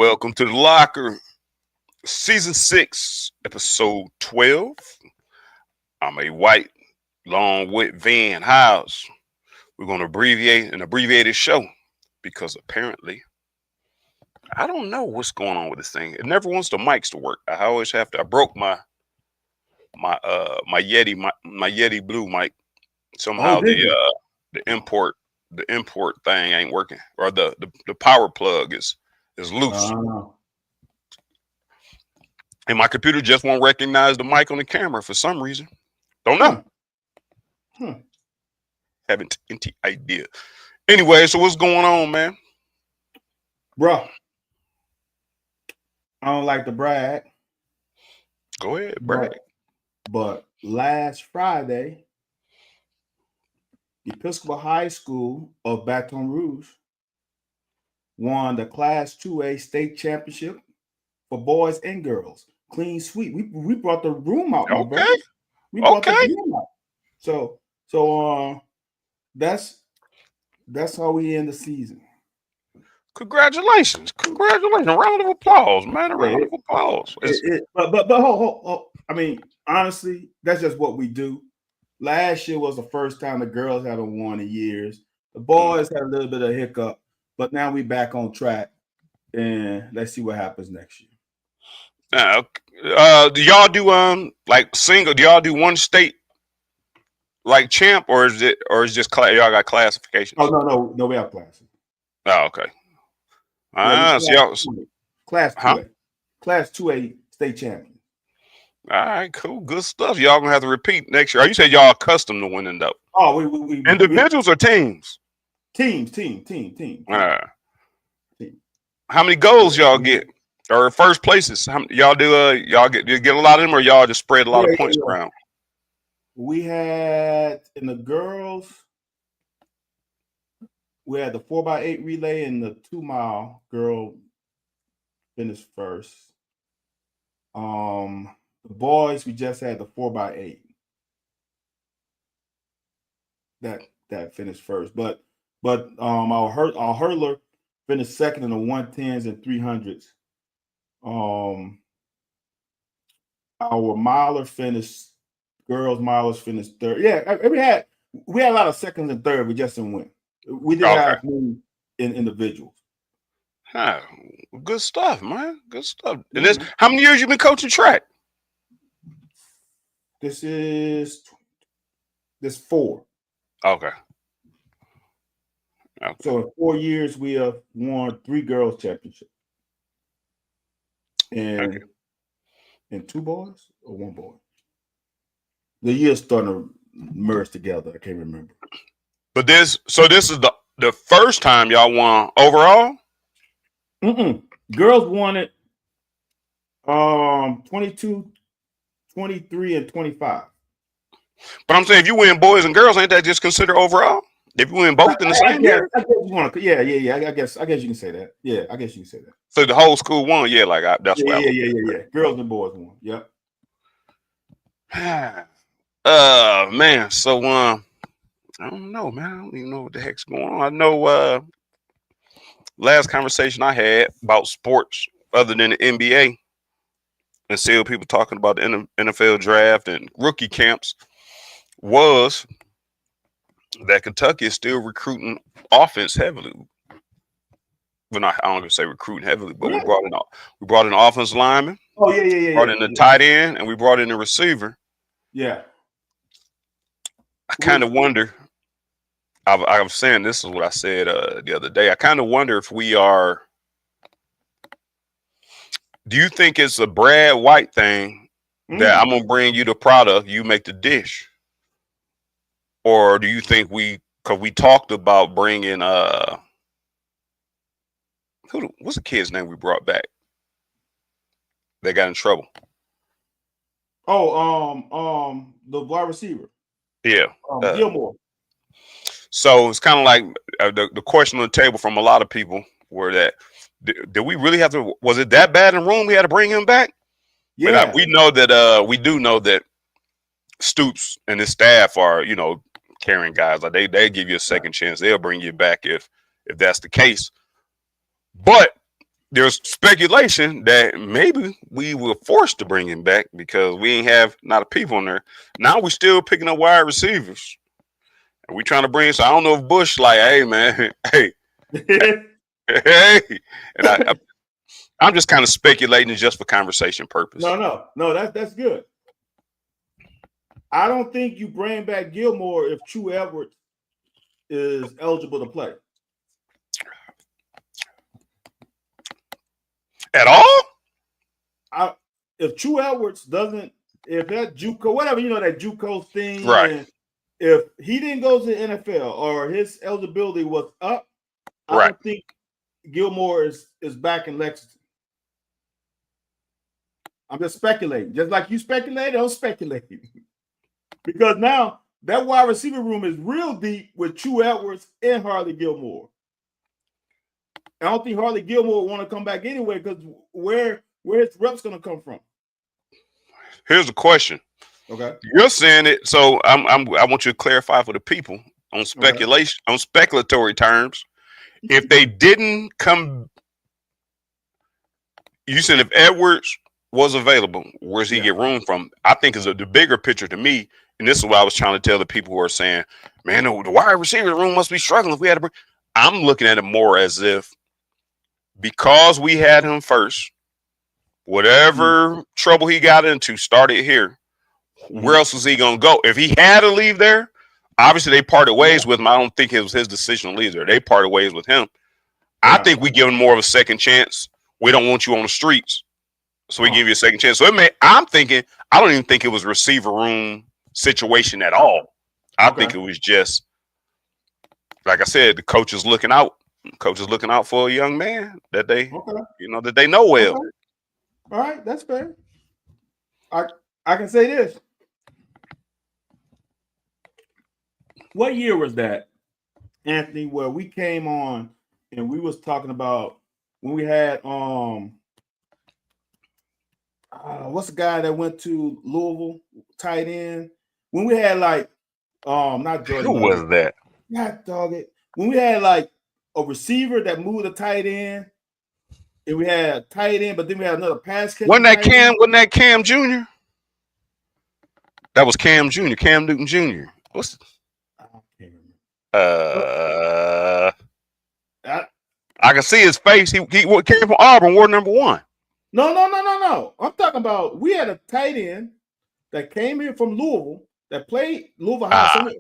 Welcome to the locker, season 6, episode 12. I'm a white, long wit Van House. We're going to abbreviate an abbreviated show because apparently I don't know what's going on with this thing. It never wants the mics to work. I always have to. I broke my Yeti Blue mic. Oh, Somehow did you? the import thing ain't working, or the power plug is loose. Uh, And my computer just won't recognize the mic on the camera for some reason. Don't know. huh, huh. Haven't any idea. Anyway, so what's going on, man? Bro, I don't like to brag, Go ahead, brag. but last Friday, Episcopal High School of Baton Rouge won the Class 2A state championship for boys and girls. Clean sweep. We brought the room out, my Okay, brother. We brought the okay. room out. So that's how we end the season. Congratulations. Round of applause, man. A round of applause. But hold. I mean, honestly, that's just what we do. Last year was the first time the girls haven't won in years. The boys had a little bit of hiccup, but now we back on track, and let's see what happens next year. Do y'all do like single? Do y'all do one state like champ, or is just y'all got classifications? Oh no, we have classes. Oh, okay. So y'all, Class 2A. Class 2A state champion. All right, cool, good stuff. Y'all gonna have to repeat next year. Or you said y'all accustomed to winning though? Oh, we individuals or teams? Team. Team. How many goals y'all get? Or first places? How y'all do? Y'all get a lot of them, or y'all just spread a lot of points around? We had in the girls, we had the 4x8 relay and the 2-mile girl finished first. The boys, we just had the 4x8 that finished first, but our hurler finished second in the 110s and 300s. Our girls milers finished third. Yeah, we had a lot of seconds and third. We just didn't win. We did have in individuals. Huh. Good stuff, man. Good stuff. And how many years you been coaching track? This is 4. Okay. So in 4 years, we have won 3 girls championships. And 2 boys or 1 boy? The year's starting to merge together. I can't remember. But this is the first time y'all won overall? Girls won it 22, 23, and 25. But I'm saying if you win boys and girls, ain't that just considered overall? If you win both in the same year? I guess you want to, yeah. I guess you can say that. Yeah, I guess you can say that. So the whole school won, yeah, like that's what yeah. Girls and boys won. Yep. Man, so I don't know, man. I don't even know what the heck's going on. I know last conversation I had about sports other than the NBA and seeing people talking about the NFL draft and rookie camps was that Kentucky is still recruiting offense heavily. Well, not, I don't gonna say recruiting heavily, but we brought in an offensive lineman. Oh yeah. Brought in the tight end, and we brought in the receiver. Yeah. I kind of wonder. I was saying this is what I said the other day. I kind of wonder if we are. Do you think it's a Brad White thing that I'm gonna bring you the product, you make the dish, or do you think because we talked about bringing what's the kid's name we brought back? They got in trouble. Oh, the wide receiver. Yeah, Gilmore. So it's kind of like the question on the table from a lot of people were that did we really have to? Was it that bad in the room? We had to bring him back. Yeah, we know that. We do know that Stoops and his staff are caring guys. Like they give you a second chance. They'll bring you back if that's the case. But there's speculation that maybe we were forced to bring him back because we ain't have not a people in there. Now we still picking up wide receivers. And we trying to bring, so I don't know if Bush like, hey man, hey, hey. And I'm just kind of speculating just for conversation purpose. No, that's good. I don't think you bring back Gilmore if True Edwards is eligible to play. At all? If True Edwards doesn't, if that JUCO, whatever, that JUCO thing, right? And if he didn't go to the NFL or his eligibility was up, I don't think Gilmore is back in Lexington. I'm just speculating. Just like you speculated, I'm speculating. Because now that wide receiver room is real deep with True Edwards and Harley Gilmore. I don't think Harley Gilmore want to come back anyway because where his reps going to come from? Here's the question. Okay. You're saying it, so I want you to clarify for the people on speculation, on speculatory terms. If they didn't come, you said if Edwards was available, where's he get room from? I think is the bigger picture to me, and this is what I was trying to tell the people who are saying, man, the wide receiver room must be struggling if we had to bring. I'm looking at it more as if because we had him first, whatever trouble he got into started here. Where else was he gonna go? If he had to leave there, obviously they parted ways with him. I don't think it was his decision to leave there. They parted ways with him. I think we give him more of a second chance. We don't want you on the streets, so we give you a second chance. So I'm thinking, I don't even think it was receiver room situation at all. I think it was just, like I said, the coach is looking out. Coach is looking out for a young man that they, that they know well. Okay. All right, that's fair. I can say this. What year was that, Anthony, where we came on and we was talking about when we had what's the guy that went to Louisville, tight end? When we had like not Jordan. Who was that? Not dog it. When we had like a receiver that moved a tight end, and we had a tight end, but then we had another pass catcher. Wasn't that Cam Jr.? That was Cam Jr., Cam Newton Jr. What's I can see his face. He came from Auburn, ward number 1. No. I'm talking about we had a tight end that came here from Louisville that played Louisville High,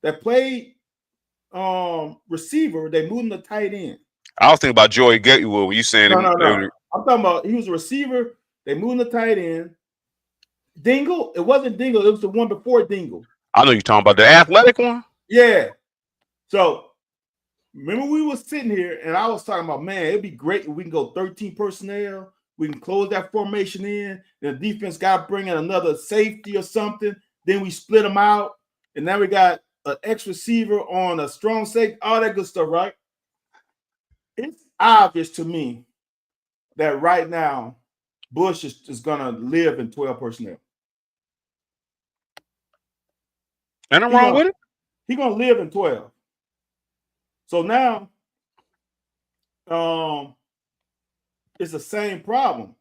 that played receiver. They moved him to tight end. I was thinking about Joey Gatewood. You saying no. I'm talking about he was a receiver. They moved him to tight end. Dingle? It wasn't Dingle. It was the one before Dingle. I know you're talking about the athletic one. Yeah. So remember we was sitting here and I was talking about, man, it'd be great if we can go 13 personnel. We can close that formation in. The defense got to bring in another safety or something. Then we split them out. And now we got an X receiver on a strong safety, all that good stuff, right? It's obvious to me that right now Bush is going to live in 12 personnel. And I'm wrong with it? He's going to live in 12. So now it's the same problem.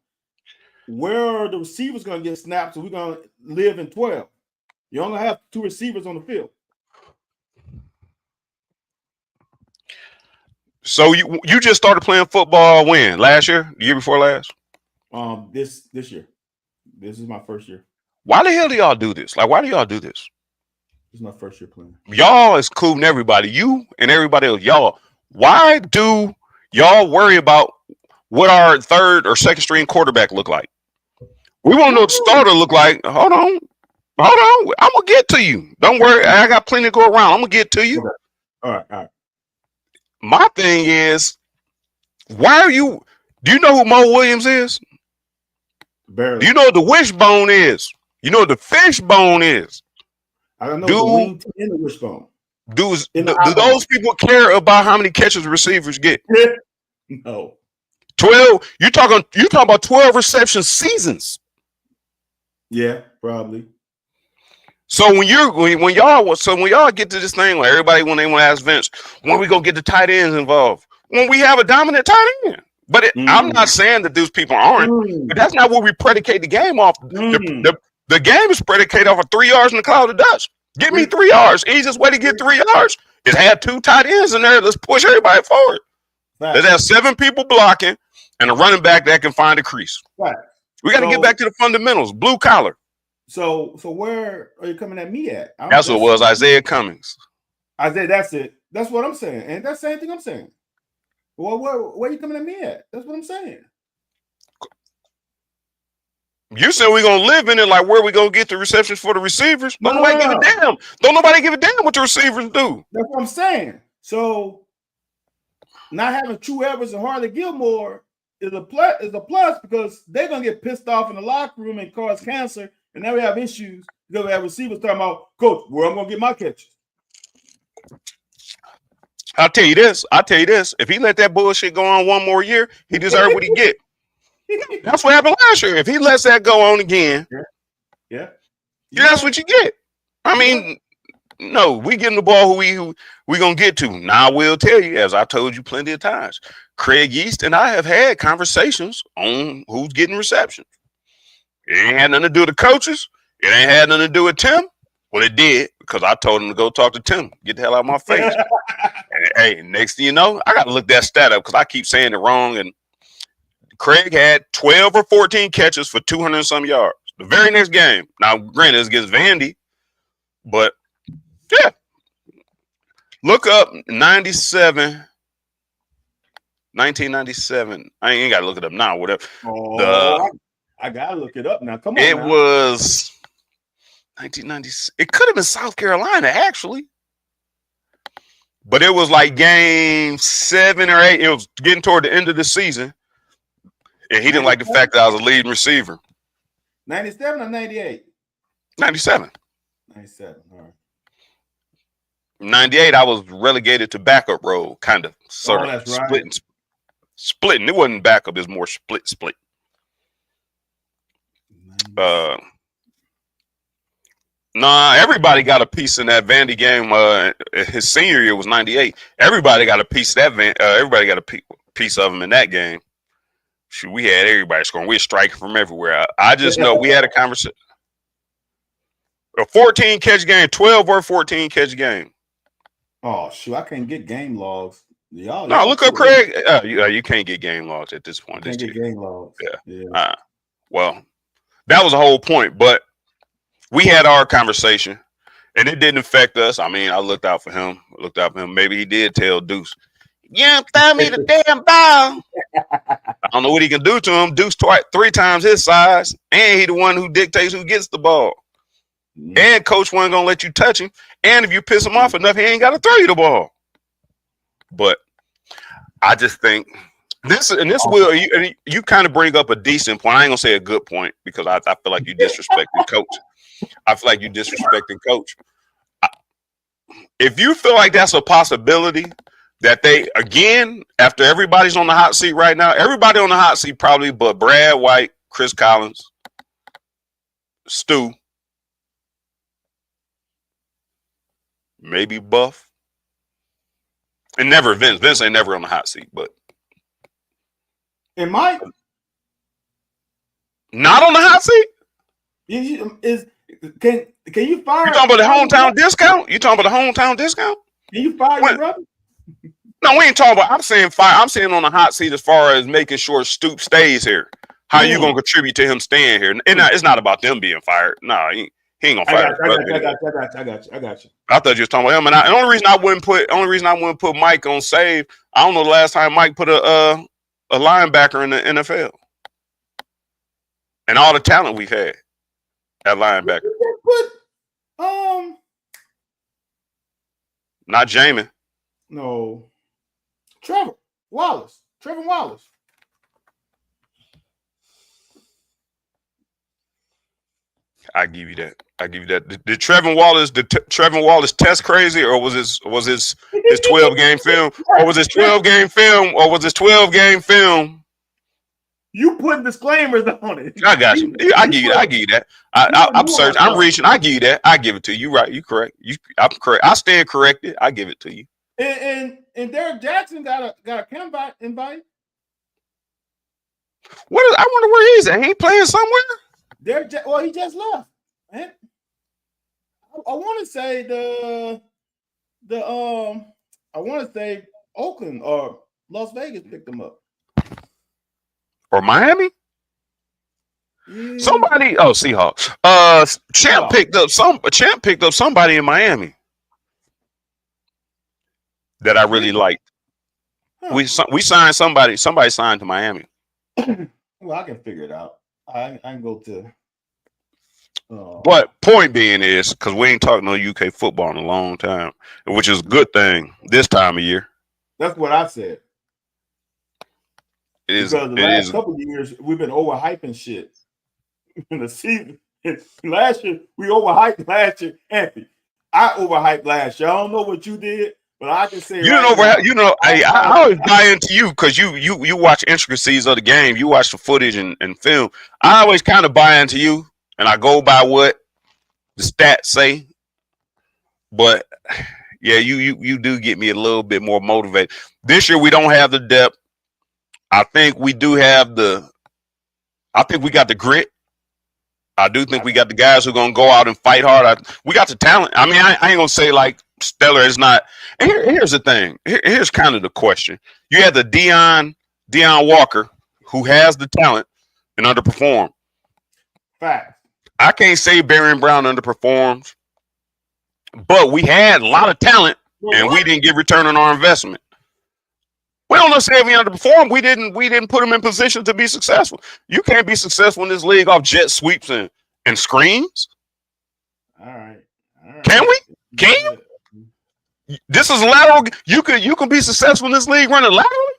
Where are the receivers going to get snaps? So we're going to live in 12. You only have 2 receivers on the field. So you just started playing football when? Last year? The year before last? This year. This is my first year. Why the hell do y'all do this? Like, why do y'all do this? This is my first year playing. Y'all is including everybody. You and everybody else. Y'all. Why do y'all worry about what our third or second string quarterback look like? We want to know what the starter look like. Hold on. I'm gonna get to you. Don't worry. I got plenty to go around. I'm gonna get to you. Okay. All right. My thing is, why are you? Do you know who Mo Williams is? Barely. Do you know what the wishbone is? You know what the fishbone is? I don't know the wing and the wishbone. Do those people care about how many catches receivers get? No. 12. You talking about 12 reception seasons? Yeah, probably. So when y'all get to this thing where everybody when they want to ask Vince, when we gonna get the tight ends involved? When we have a dominant tight end, But I'm not saying that those people aren't. But that's not what we predicate the game off. The game is predicated off of 3 yards in the cloud of dust. Give me 3 yards. Easiest way to get 3 yards is have 2 tight ends in there. Let's push everybody forward. Right. Let's have 7 people blocking and a running back that can find a crease. Right. We got to get back to the fundamentals. Blue collar. So where are you coming at me at? That's what it was, Isaiah Cummings. Isaiah, that's it. That's what I'm saying. And that's the same thing I'm saying. Well, where are you coming at me at? That's what I'm saying. You said we're going to live in it, like where we going to get the receptions for the receivers. Don't nobody give a damn. Don't nobody give a damn what the receivers do. That's what I'm saying. So not having True Evers and Harley Gilmore is a plus because they're going to get pissed off in the locker room and cause cancer. And now we have issues because we have receivers talking about, Coach, where I'm going to get my catches. I'll tell you this. If he let that bullshit go on one more year, he deserves what he get. That's what happened last year. If he lets that go on again, that's what you get. I mean, no, we getting the ball who we gonna get to. Now I will tell you, as I told you plenty of times, Craig Yeast and I have had conversations on who's getting reception. It ain't had nothing to do with the coaches. It ain't had nothing to do with Tim. Well, it did because I told him to go talk to Tim. Get the hell out of my face. And, hey, next thing you know, I got to look that stat up because I keep saying it wrong. And Craig had 12 or 14 catches for 200 and some yards. The very next game. Now, granted, it's against Vandy, but yeah. Look up 1997. I ain't got to look it up now. Whatever. I got to look it up now. Come on. It was 1996. It could have been South Carolina, actually. But it was like game 7 or 8. It was getting toward the end of the season. And he didn't like the fact that I was a leading receiver. 97 or 98? 97. 97, all right. 98, I was relegated to backup role, kind of, sort of splitting. Right. Splitting. It wasn't backup, it was more split. Nah, everybody got a piece in that Vandy game. His senior year was 98. Everybody got a piece of that. Everybody got a piece of him in that game. Shoot, we had everybody scoring. We were striking from everywhere. I just know we had a conversation. A 14 catch game, 12 or 14 catch game. Oh shoot, I can't get game logs. No, look up Craig. You can't get game logs at this point. Can't get game logs. Yeah. Well, that was the whole point. But we had our conversation, and it didn't affect us. I mean, I looked out for him. Maybe he did tell Deuce, "Yeah, throw me the damn ball." I don't know what he can do to him. Deuce 3 times his size, and he the one who dictates who gets the ball. And coach wasn't gonna let you touch him. And if you piss him off enough, he ain't got to throw you the ball. But I just think this will you kind of bring up a decent point. I ain't gonna say a good point because I feel like you disrespecting coach. I feel like you disrespecting coach. If you feel like that's a possibility that they, again, after everybody's on the hot seat right now, everybody on the hot seat probably but Brad White, Chris Collins, Stu, maybe Buff, and never Vince. Vince ain't never on the hot seat, but and Mike not on the hot seat. Can you fire? You talking about the hometown discount? You talking about the hometown discount? Can you fire your brother? No, we ain't talking about. I'm saying fire. I'm saying on the hot seat as far as making sure Stoop stays here. How you gonna contribute to him staying here? And it's not about them being fired. No, he ain't gonna fire. I got you. I thought you was talking about him. And the only reason I wouldn't put Mike on save. I don't know the last time Mike put a linebacker in the NFL. And all the talent we've had at linebacker. Not Jamin. No. Trevor Wallace. I give you that. Did Trevor Wallace test crazy, or was his 12 game film, or was his 12 game film? You put disclaimers on it. I got you. I give you that. I'm searching. I'm reaching. I give you that. I give it to you. Right. You correct. I'm correct. I stand corrected. I give it to you. And Derek Jackson got a camp invite. I wonder where he's at. He ain't playing somewhere. Well, he just left. Man. I want to say I want to say Oakland or Las Vegas picked him up. Or Miami? Yeah. Somebody, Seahawks. Champ picked up somebody in Miami that I really liked. Huh. We signed somebody. Somebody signed to Miami. Well, I can figure it out. I can go to. But point being is because we ain't talking no UK football in a long time, which is a good thing this time of year. That's what I said. It is. Because the last couple of years we've been overhyping shit. In the season last year we overhyped last year. Anthony, I overhyped last year. I don't know what you did, but I can say I always buy into you because you watch intricacies of the game. You watch the footage and film. I always kind of buy into you, and I go by what the stats say. But yeah, you do get me a little bit more motivated. This year we don't have the depth. I think we do have I think we got the grit. I do think we got the guys who are going to go out and fight hard. We got the talent. I mean, I ain't going to say like stellar is not. And here's the thing. Here's kind of the question. You had the Deion Walker, who has the talent and underperformed. Fact. I can't say Barry Brown underperforms, but we had a lot of talent and we didn't get return on our investment. We don't necessarily underperform. We didn't put him in position to be successful. You can't be successful in this league off jet sweeps and screens. All right. Can we? Can you? This is lateral. You can be successful in this league running laterally.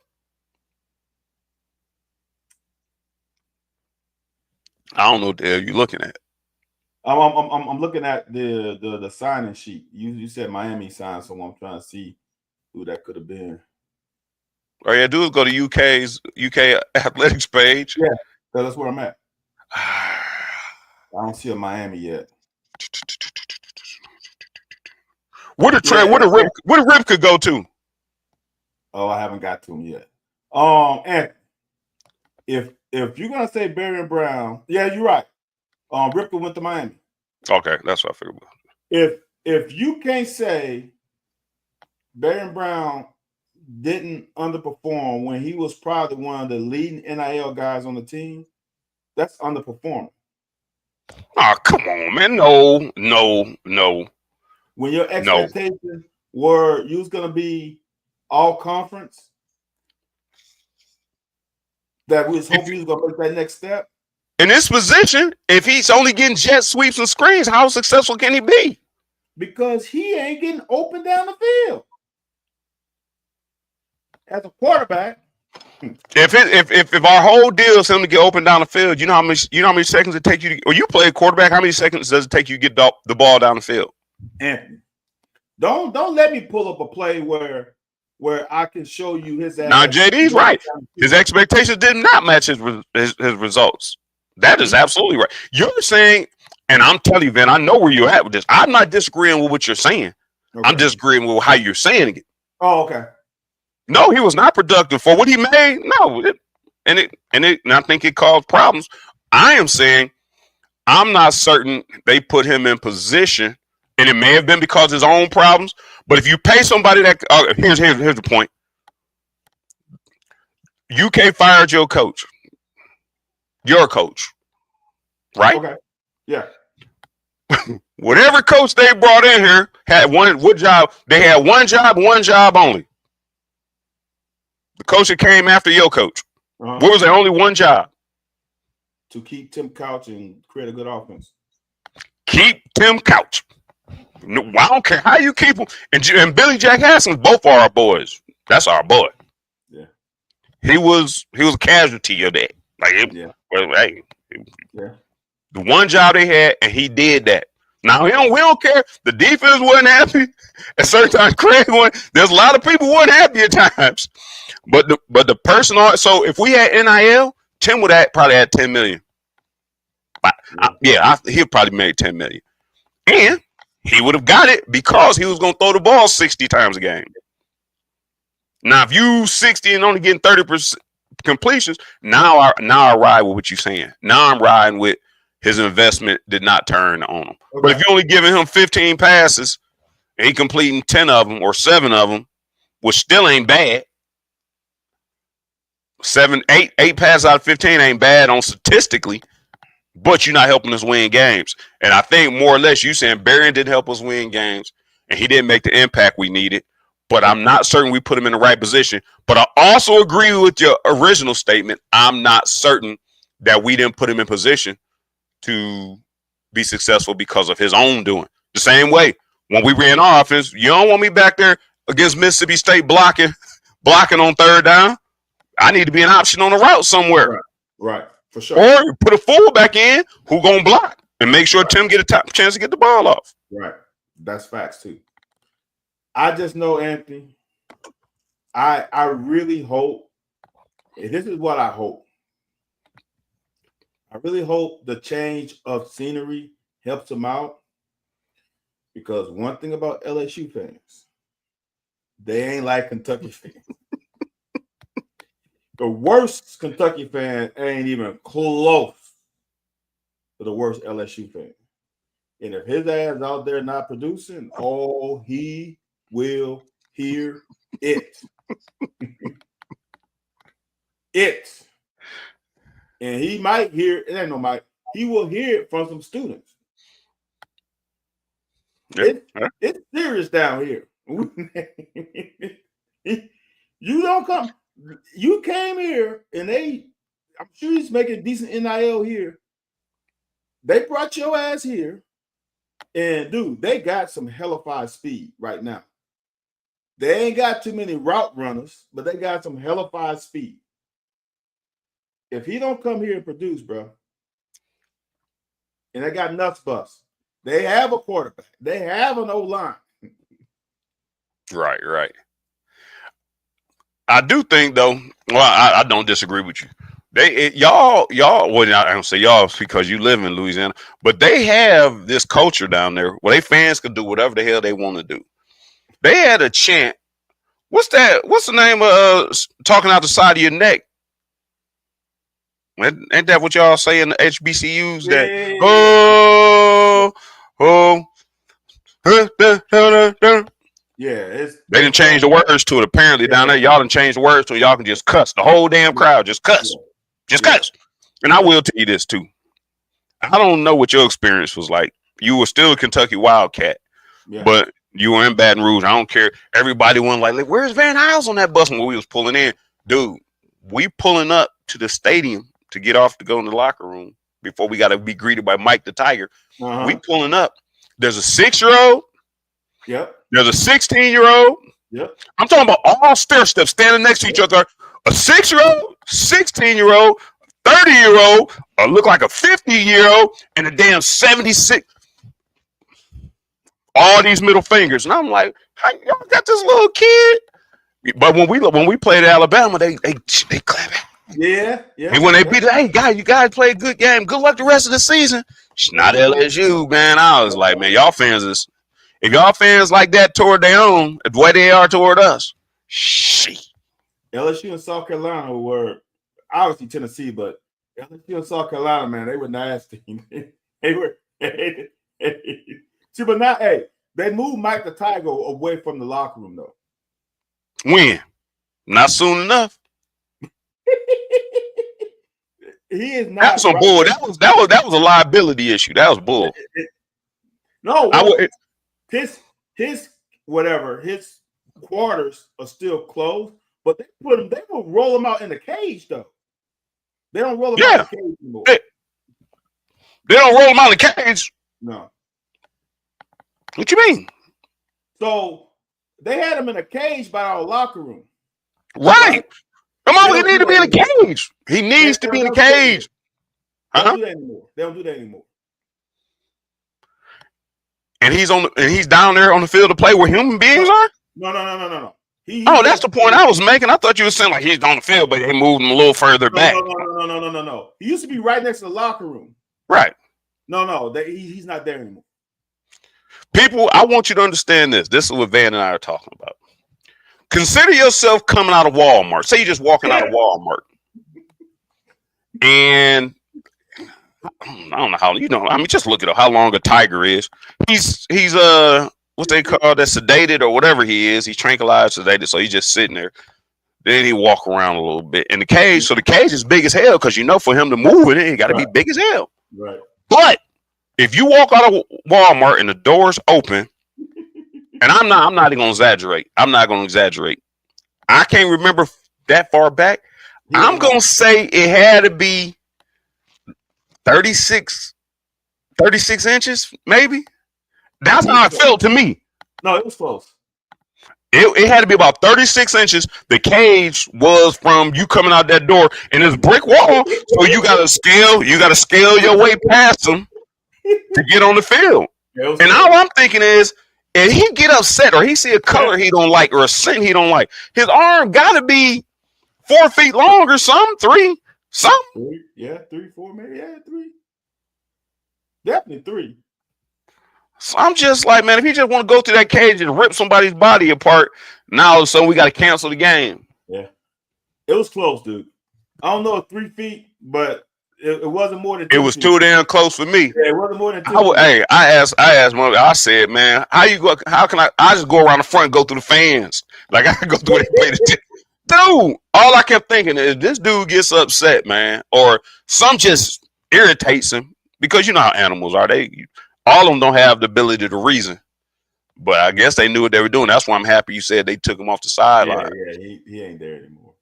I don't know what the hell you're looking at. I'm looking at the signing sheet. You said Miami signed someone. I'm trying to see who that could have been. All you do is go to UK athletics page. Yeah, that's where I'm at. I don't see a Miami yet. Where the Rip could go to? Oh, I haven't got to him yet. And if you're gonna say Barry Brown, yeah, you're right. Ripken went to Miami. Okay, that's what I figured. If you can't say Barry Brown didn't underperform when he was probably one of the leading NIL guys on the team, that's underperforming. Oh, come on, man. No. When your expectations were you was going to be all conference, that we was hoping he was going to make that next step. In this position, if he's only getting jet sweeps and screens, how successful can he be? Because he ain't getting open down the field. As a quarterback, if our whole deal is him to get open down the field, you know how many seconds it takes you to, or you play a quarterback, how many seconds does it take you to get the ball down the field? Anthony, don't let me pull up a play where I can show you his. Now JD's right. His expectations did not match his results. That is absolutely right. You're saying, and I'm telling you, Vin, I know where you're at with this. I'm not disagreeing with what you're saying. Okay. I'm disagreeing with how you're saying it. Oh, okay. No, he was not productive for what he made. No, and I think it caused problems. I am saying I'm not certain they put him in position, and it may have been because of his own problems. But if you pay somebody that here's the point. UK fired your coach, right? Okay. Yeah. Whatever coach they brought in here had one job. They had one job only. The coach that came after your coach. What was their only one job? To keep Tim Couch and create a good offense. Keep Tim Couch. No, I don't care how you keep him. And Billy Jack Haskins, both are our boys. That's our boy. Yeah. He was a casualty of that. The one job they had, and he did that. Now we don't care. The defense wasn't happy. At certain times, Craig wasn't. There's a lot of people weren't happy at times. But the person. So if we had NIL, Tim would probably had 10 million. He'll probably made 10 million, and he would have got it because he was going to throw the ball 60 times a game. Now, if you 60 and only getting 30% completions. Now I ride with what you're saying. Now I'm riding with his investment did not turn on him. Okay. But if you're only giving him 15 passes and he completing 10 of them or 7 of them, which still ain't bad. 8 passes out of 15 ain't bad on statistically, but you're not helping us win games. And I think more or less you saying Berrien didn't help us win games and he didn't make the impact we needed. But I'm not certain we put him in the right position. But I also agree with your original statement. I'm not certain that we didn't put him in position to be successful because of his own doing. The same way when we ran our offense, you don't want me back there against Mississippi State blocking on third down. I need to be an option on the route somewhere. Right, for sure. Or put a fullback in who gonna block and make sure Tim get a chance to get the ball off. Right, that's facts too. I just know, Anthony, I really hope, and this is what I hope. I really hope the change of scenery helps him out, because one thing about LSU fans, they ain't like Kentucky fans. The worst Kentucky fan ain't even close to the worst LSU fan. And if his ass out there not producing, oh, he will hear it. It. And he might hear, it ain't no might, he will hear it from some students. It's serious down here. You don't come. You came here and I'm sure he's making decent NIL here. They brought your ass here, and dude, they got some hellified speed right now. They ain't got too many route runners, but they got some hellified speed. If he don't come here and produce, bro, and they got nuts bust, they have a quarterback. They have an O-line. Right. I do think though. Well, I don't disagree with you. Y'all. Well, I don't say y'all because you live in Louisiana, but they have this culture down there where they fans can do whatever the hell they want to do. They had a chant. What's that? What's the name of talking out the side of your neck? Ain't that what y'all say in the HBCUs? Yeah. Yeah, they didn't change the words to it. Apparently down there, y'all didn't change the words to it. Y'all can just cuss. The whole damn crowd just cuss. Just cuss. And I will tell you this too. I don't know what your experience was like. You were still a Kentucky Wildcat, but you were in Baton Rouge. I don't care. Everybody went like, where's Van Hiles on that bus when we was pulling in? Dude, we pulling up to the stadium to get off to go in the locker room before we got to be greeted by Mike the Tiger. We pulling up. There's a 6-year-old. Yep. There's a 16-year-old. Yep. I'm talking about all stair steps standing next to each other. A 6-year-old, 16-year-old, 30-year-old, look like a 50-year-old, and a damn 76. All these middle fingers. And I'm like, how y'all got this little kid? But when we played Alabama, they clap it. Yeah. And when they beat it, hey, you guys play a good game. Good luck the rest of the season. It's not LSU, man. I was like, man, y'all fans is. If y'all fans like that toward their own, the way they are toward us, shit. LSU and South Carolina were obviously Tennessee, but LSU and South Carolina, man, they were nasty. They were. See, but now, they moved Mike the Tiger away from the locker room, though. When? Not soon enough. He is not. That was some bull. That was a liability issue. That was bull. No, his quarters are still closed, but they will roll him out in the cage though. They don't roll him out in the cage anymore. They don't roll him out in the cage. No. What you mean? So they had him in a cage by our locker room. Right. Come on, he needs to be in a cage. He needs to be in a cage. They don't do that anymore. They don't do that anymore. And he's down there on the field to play where human beings are? No. That's the point I was making. I thought you were saying like he's on the field, but they moved him a little further back. No. He used to be right next to the locker room. Right. No. He's not there anymore. People, I want you to understand this. This is what Van and I are talking about. Consider yourself coming out of Walmart. Say you're just walking out of Walmart. And I don't know how I mean, just look at how long a tiger is. He's what they call that, sedated or whatever he is. He's tranquilized, sedated, so he's just sitting there. Then he walk around a little bit in the cage. So the cage is big as hell because for him to move it, got to be big as hell. Right. But if you walk out of Walmart and the doors open, and I'm not even gonna exaggerate. I'm not gonna exaggerate. I can't remember that far back. Yeah. I'm gonna say it had to be 36 inches, maybe. That's how it felt to me. No, it was close. It had to be about 36 inches. The cage was from you coming out that door, and it's brick wall, so you gotta scale your way past them to get on the field. And all I'm thinking is, if he get upset or he see a color he don't like or a scent he don't like, his arm gotta be 4 feet long or something, 3, something. 3, 4, maybe, 3. Definitely 3. So I'm just like, man, if he just want to go through that cage and rip somebody's body apart, now all of a sudden we got to cancel the game. Yeah, it was close, dude. I don't know if 3 feet, but it wasn't more than 2 It was feet. Too damn close for me. Yeah, it wasn't more than 2 feet. Hey, I asked I said, man, how can I just go around the front and go through the fans? Like I go through it. Dude, all I kept thinking is this dude gets upset, man, or some just irritates him, because you know how animals are. All of them don't have the ability to reason, but I guess they knew what they were doing. That's why I'm happy you said they took him off the sideline. Yeah, he ain't there anymore.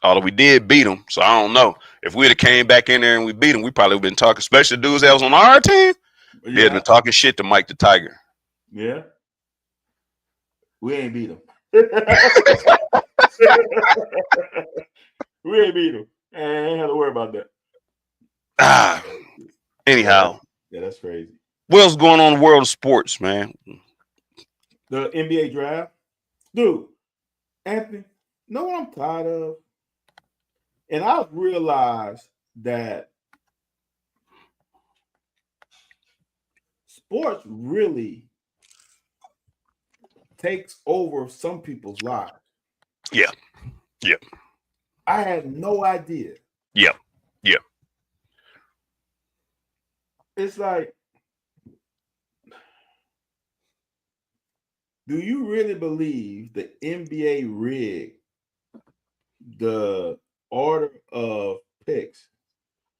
Although we did beat him, so I don't know. If we'd have came back in there and we beat him, we probably would have been talking, especially the dudes that was on our team. Yeah. They'd have been talking shit to Mike the Tiger. Yeah. We ain't beat him. We ain't beat him. I ain't have to worry about that. Anyhow. Yeah, that's crazy. What else going on in the world of sports, man? The NBA draft. Dude, Anthony, know what I'm tired of? And I've realized that sports really takes over some people's lives. Yeah. Yeah. I had no idea. Yeah. Yeah. It's like, do you really believe the NBA rigged the order of picks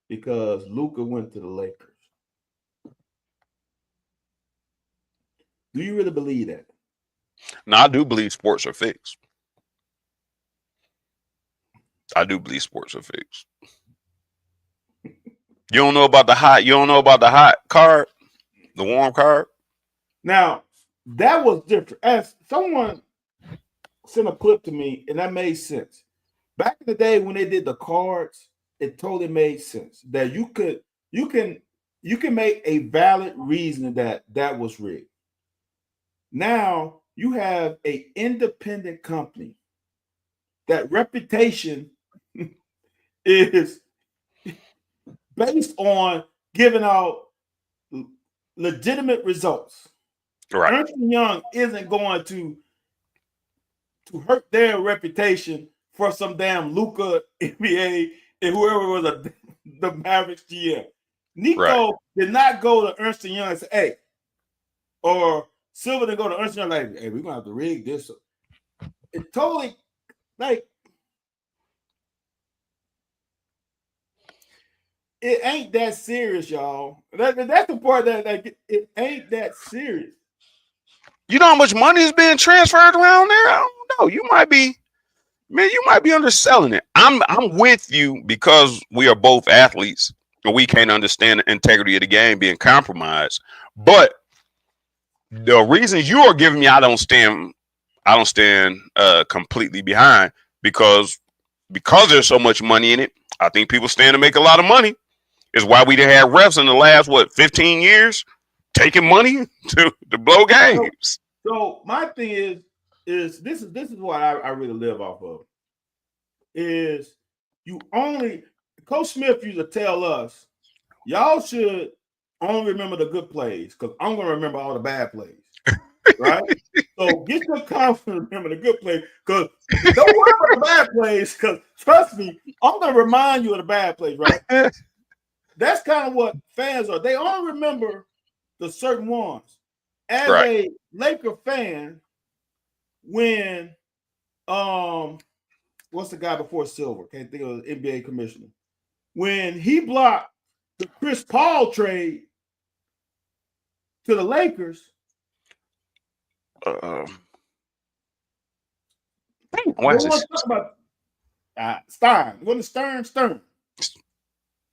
because Luka went to the Lakers? Do you really believe that? No, I do believe sports are fixed. I do believe sports are fixed. You don't know about the hot card, the warm card? Now, that was different. As someone sent a clip to me, and that made sense. Back in the day when they did the cards, it totally made sense that you can make a valid reason that was rigged. Now you have an independent company that reputation is based on giving out legitimate results. Right. Ernst & Young isn't going to hurt their reputation for some damn Luka, NBA, and whoever was the Mavericks GM. Nico did not go to Ernst & Young and say, hey, or Silver didn't go to Ernst & Young like, hey, we're going to have to rig this. It totally, like, it ain't that serious, y'all. That's the part that, like, it ain't that serious. You know how much money is being transferred around there? I don't know. You might be underselling it. I'm with you because we are both athletes and we can't understand the integrity of the game being compromised. But the reasons you are giving me, I don't stand completely behind, because there's so much money in it. I think people stand to make a lot of money. Is why we done had refs in the last 15 years taking money to blow games. So my thing is this is what I really live off of. Is you only Coach Smith used to tell us, y'all should only remember the good plays because I'm gonna remember all the bad plays. Right? So get your confidence in the good play. Because don't worry about the bad plays. Because trust me, I'm gonna remind you of the bad plays, right? That's kind of what fans are. They only remember the certain ones. As a Laker fan, when what's the guy before Silver? Can't think of the NBA commissioner. When he blocked the Chris Paul trade to the Lakers. Why is this? About Stein. Wasn't it Stern?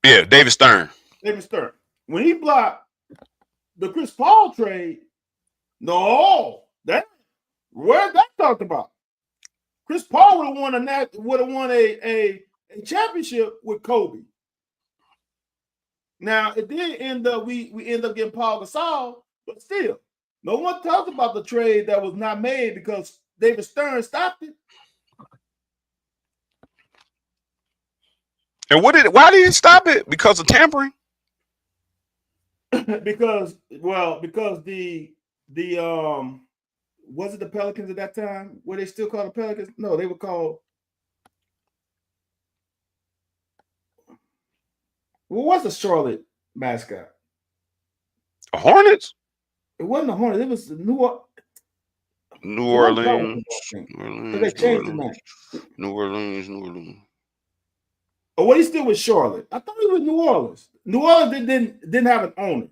Yeah, David Stern. David Stern. When he blocked the Chris Paul trade, where's that talked about? Chris Paul would have won a championship with Kobe. Now it did end up we end up getting Paul Gasol, but still, no one talks about the trade that was not made because David Stern stopped it. And why did he stop it? Because of tampering? because the was it the Pelicans at that time? Were they still called the Pelicans? No, they were called. What was the Charlotte mascot? The Hornets? It wasn't the Hornets. It was the New Orleans. They changed the name. New Orleans. Or what? He still with Charlotte? I thought he was New Orleans. New Orleans didn't have an owner.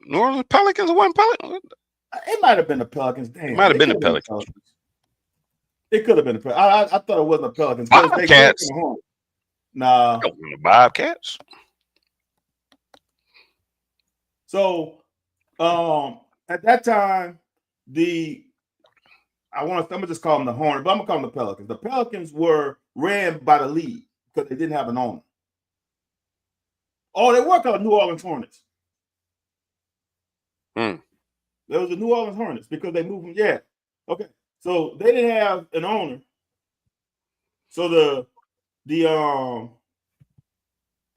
New Orleans Pelicans wasn't Pelicans. It might have been the Pelicans. Damn, it might have been the Pelicans. It could have been the Pelicans. I thought it wasn't the Pelicans. Bobcats. Nah. The Bobcats. So, at that time, I'm gonna just call them the Hornets, but I'm gonna call them the Pelicans. The Pelicans were ran by the league because they didn't have an owner. Oh, they were called New Orleans Hornets. There was the New Orleans Hornets because they moved them. Yeah. Okay. So they didn't have an owner. So the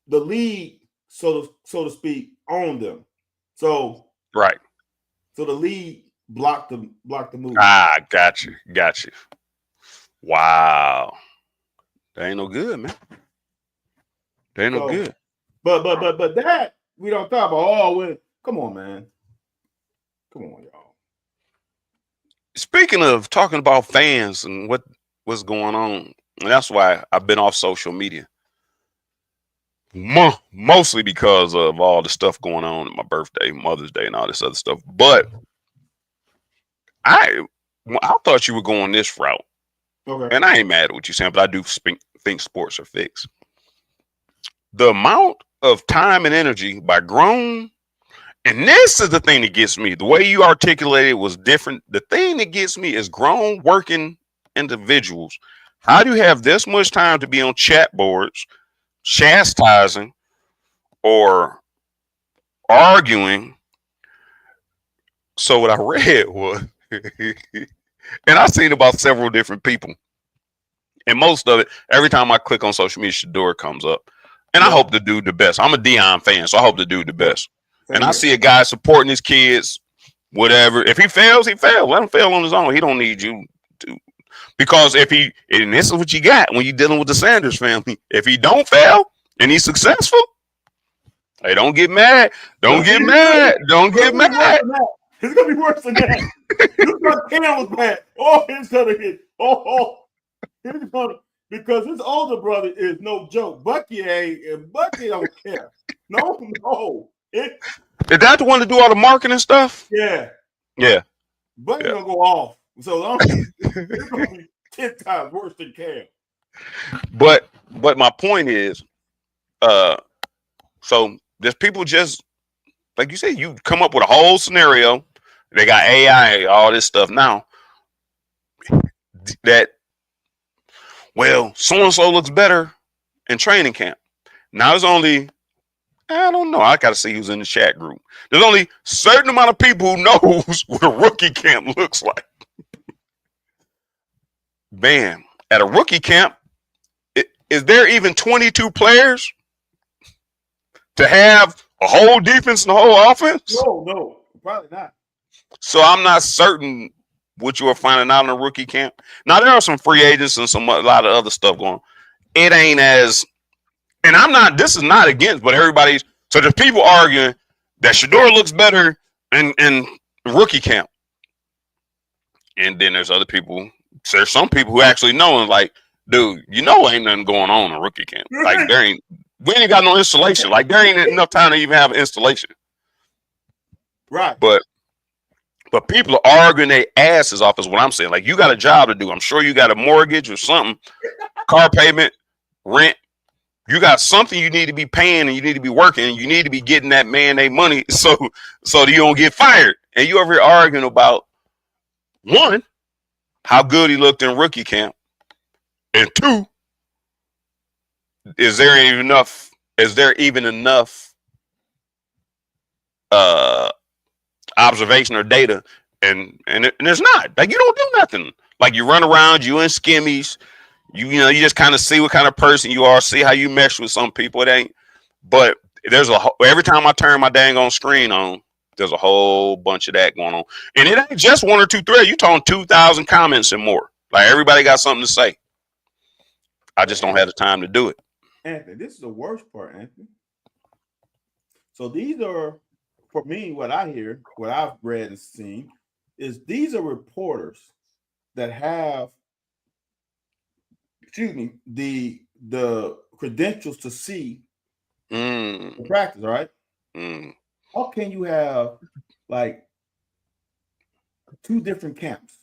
league, so to speak, owned them. So right. So the league blocked the move. Got you. Wow. That ain't no good, man. That ain't no good. But that we don't talk about. Come on, man. Come on, y'all. Speaking of talking about fans and what's going on, and that's why I've been off social media. Mostly because of all the stuff going on at my birthday, Mother's Day, and all this other stuff. But I thought you were going this route. Okay. And I ain't mad at what you're saying, but I do think sports are fixed. The amount of time and energy by grown, and this is the thing that gets me. The way you articulated it was different. The thing that gets me is grown working individuals. How do you have this much time to be on chat boards, chastising or arguing? So what I read was, and I've seen about several different people. And most of it, every time I click on social media, Shador comes up. And I hope to do the best. I'm a Deion fan, so I hope to do the best. And I see a guy supporting his kids, whatever. If he fails, he fails. Let him fail on his own. He don't need you to. Because and this is what you got when you're dealing with the Sanders family. If he don't fail and he's successful, hey, don't get mad. Don't get mad. Don't get mad. It's going to be worse than that. You thought Cam was bad. Oh, it's going to hit. Because his older brother is no joke. Bucky ain't, and Bucky don't care. No. Is that the one to do all the marketing stuff? Yeah. Bucky's gonna go off. So it's gonna be 10 times worse than Cam. But my point is, so there's people just like you said, you come up with a whole scenario. They got AI, all this stuff now. That so-and-so looks better in training camp. Now there's only, I don't know, I got to see who's in the chat group. There's only a certain amount of people who knows what a rookie camp looks like. Bam. At a rookie camp, is there even 22 players to have a whole defense and a whole offense? No, probably not. So I'm not certain what you are finding out in a rookie camp. Now there are some free agents and a lot of other stuff going on. It ain't as, and I'm not. This is not against, but everybody's. So there's people arguing that Shador looks better in rookie camp, and then there's other people. So there's some people who actually know and like, dude, ain't nothing going on in rookie camp. Like there ain't. We ain't got no installation. Like there ain't enough time to even have an installation. Right. But people are arguing their asses off is what I'm saying. Like you got a job to do. I'm sure you got a mortgage or something, car payment, rent. You got something you need to be paying and you need to be working and you need to be getting that man their money so that you don't get fired. And you over here arguing about one, how good he looked in rookie camp, and two, is there even enough observation or data? And it's not. Like you don't do nothing. Like you run around, you in skimmies, you just kind of see what kind of person you are, see how you mesh with some people. It ain't. But every time I turn my dang on screen on, there's a whole bunch of that going on. And it ain't just one or two threads. You talking 2,000 comments and more. Like everybody got something to say. I just don't have the time to do it. Anthony, this is the worst part, Anthony. So these are, for me, what I hear, what I've read and seen, is these are reporters that have, the credentials to see the practice, right? How can you have like two different camps?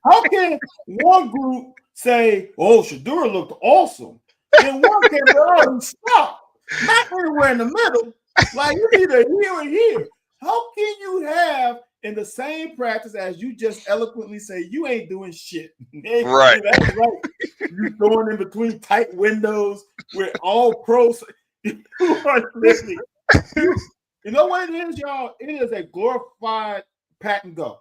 how can one group say, "Oh, Shador looked awesome," then one camp, "Oh, he stopped." Not anywhere in the middle. Like you either here or here. How can you have in the same practice as you just eloquently say you ain't doing shit? Right. That's right. You going in between tight windows with all pros. You know what it is, y'all? It is a glorified pat and go.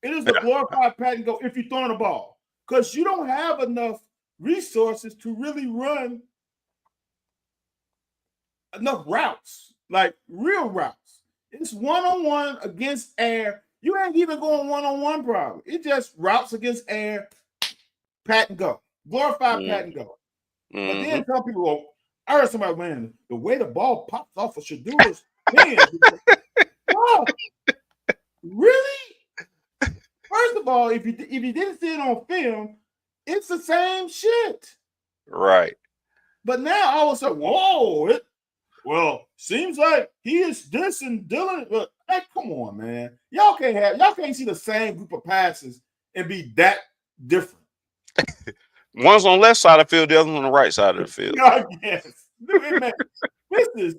It is a glorified pat and go if you're throwing a ball. Because you don't have enough resources to really run enough routes, like real routes. It's one-on-one against air. You ain't even going one-on-one probably. It's just routes against air, pat and go. Glorified pat and go. But then some people go, I heard somebody, man, the way the ball pops off of Shadur's hands. Oh, really? First of all, if you didn't see it on film, it's the same shit. Right. But now all of a sudden, whoa, well, seems like he is this and Dylan. But hey, come on, man. Y'all can't see the same group of passes and be that different. One's on the left side of the field, the other on the right side of the field. Yes. This is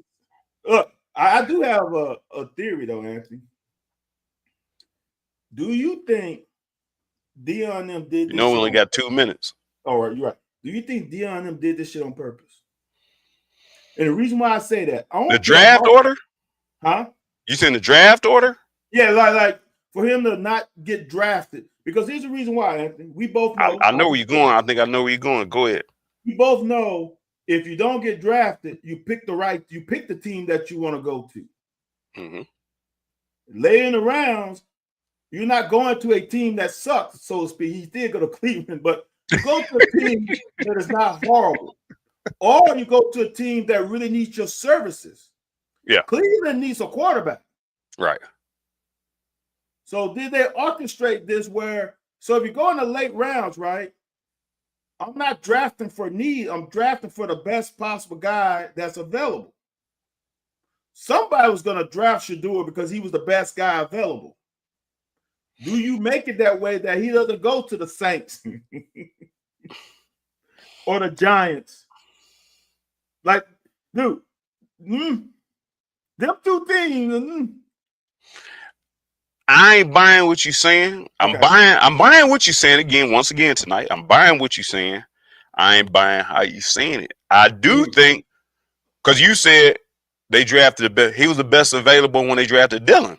I do have a theory though, Anthony. Do you think Dion them did this? We only got 2 minutes. All right, you're right. Do you think Dion them did this shit on purpose? And the reason why I say that, the draft order? Huh? You saying the draft order? Yeah, like for him to not get drafted. Because here's the reason why, Anthony. We both know. I know where you're going. I think I know where you're going. Go ahead. We both know if you don't get drafted, you pick the team that you want to go to. Mm-hmm. Later in the rounds, you're not going to a team that sucks, so to speak. He did go to Cleveland, but you go to a team that is not horrible. Or you go to a team that really needs your services. Yeah. Cleveland needs a quarterback. Right. So did they orchestrate this so if you go in the late rounds, right, I'm not drafting for need. I'm drafting for the best possible guy that's available. Somebody was going to draft Shador because he was the best guy available. Do you make it that way that he doesn't go to the Saints or the Giants? Like, dude, them two things. I ain't buying what you're saying. I'm buying what you're saying once again tonight. I'm buying what you're saying. I ain't buying how you saying it. I do think, because you said they drafted he was the best available when they drafted Dylan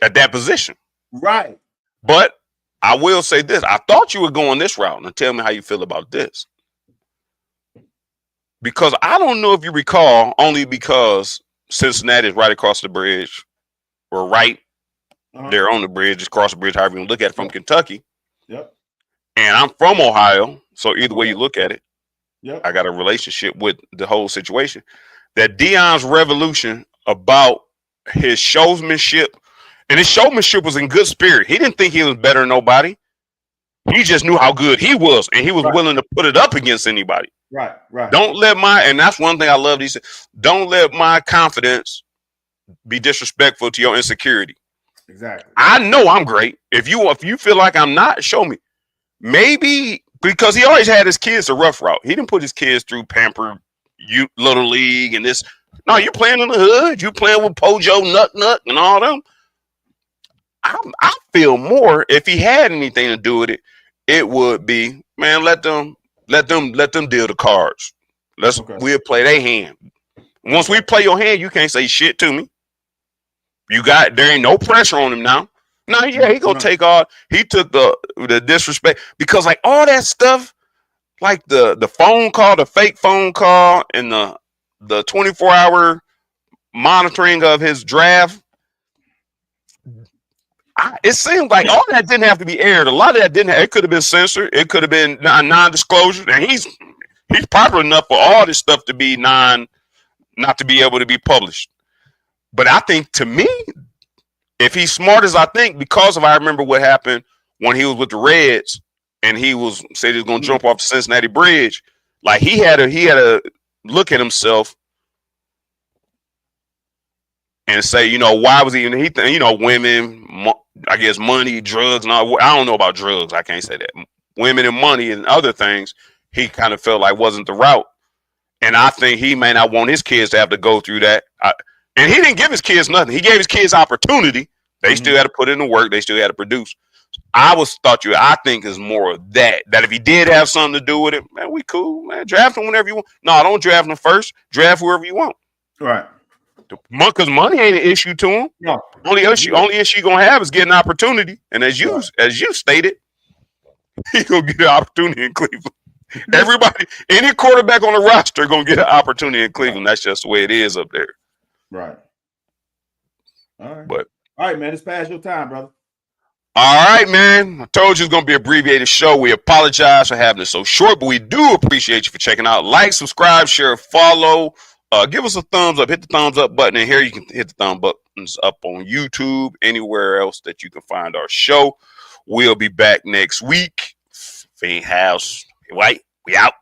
at that position. Right. But I will say this. I thought you were going this route, and tell me how you feel about this. Because I don't know if you recall, only because Cincinnati is right across the bridge, or right there on the bridge, just across the bridge, however you look at it, from Kentucky. Yep. And I'm from Ohio, so either way you look at it, yep. I got a relationship with the whole situation. That Deion's revolution about his showmanship, and his showmanship was in good spirit. He didn't think he was better than nobody. He just knew how good he was, and he was willing to put it up against anybody. Right. Don't let and that's one thing I love. He said, don't let my confidence be disrespectful to your insecurity. Exactly. I know I'm great. If you feel like I'm not, show me. Maybe because he always had his kids a rough route. He didn't put his kids through pamper little league and this. No, you playing in the hood. You playing with Pojo, Nut, and all them. I feel more if he had anything to do with it, it would be, man, let them deal the cards. We'll play their hand. Once we play your hand, you can't say shit to me. There ain't no pressure on him now. No, yeah, he gonna take all. He took the disrespect, because like all that stuff, like the phone call, the fake phone call, and the 24-hour monitoring of his draft. It seemed like all that didn't have to be aired. A lot of that didn't. It could have been censored. It could have been non-disclosure. And he's popular enough for all this stuff to be not to be able to be published. But I think, to me, if he's smart as I think, because I remember what happened when he was with the Reds and he said he was going to jump off the Cincinnati Bridge. Like he had to look at himself and say, why was he? Women, I guess money, drugs, and all. I don't know about drugs. I can't say that. Women and money and other things, he kind of felt like wasn't the route. And I think he may not want his kids to have to go through that. And he didn't give his kids nothing. He gave his kids opportunity. They still had to put in the work. They still had to produce. I think is more of that if he did have something to do with it, man, we cool, man. Draft him whenever you want. No, don't draft him first. Draft whoever you want. Right. Because money ain't an issue to him. No. Only issue you're gonna have is getting an opportunity. And as you stated, he's gonna get an opportunity in Cleveland. Everybody, any quarterback on the roster gonna get an opportunity in Cleveland. That's just the way it is up there. Right. All right. But all right, man, it's past your time, brother. All right, man. I told you it's gonna be an abbreviated show. We apologize for having it so short, but we do appreciate you for checking out. Like, subscribe, share, follow. Give us a thumbs up. Hit the thumbs up button. And here you can hit the thumb buttons up on YouTube, anywhere else that you can find our show. We'll be back next week. Fiend House. White, we out.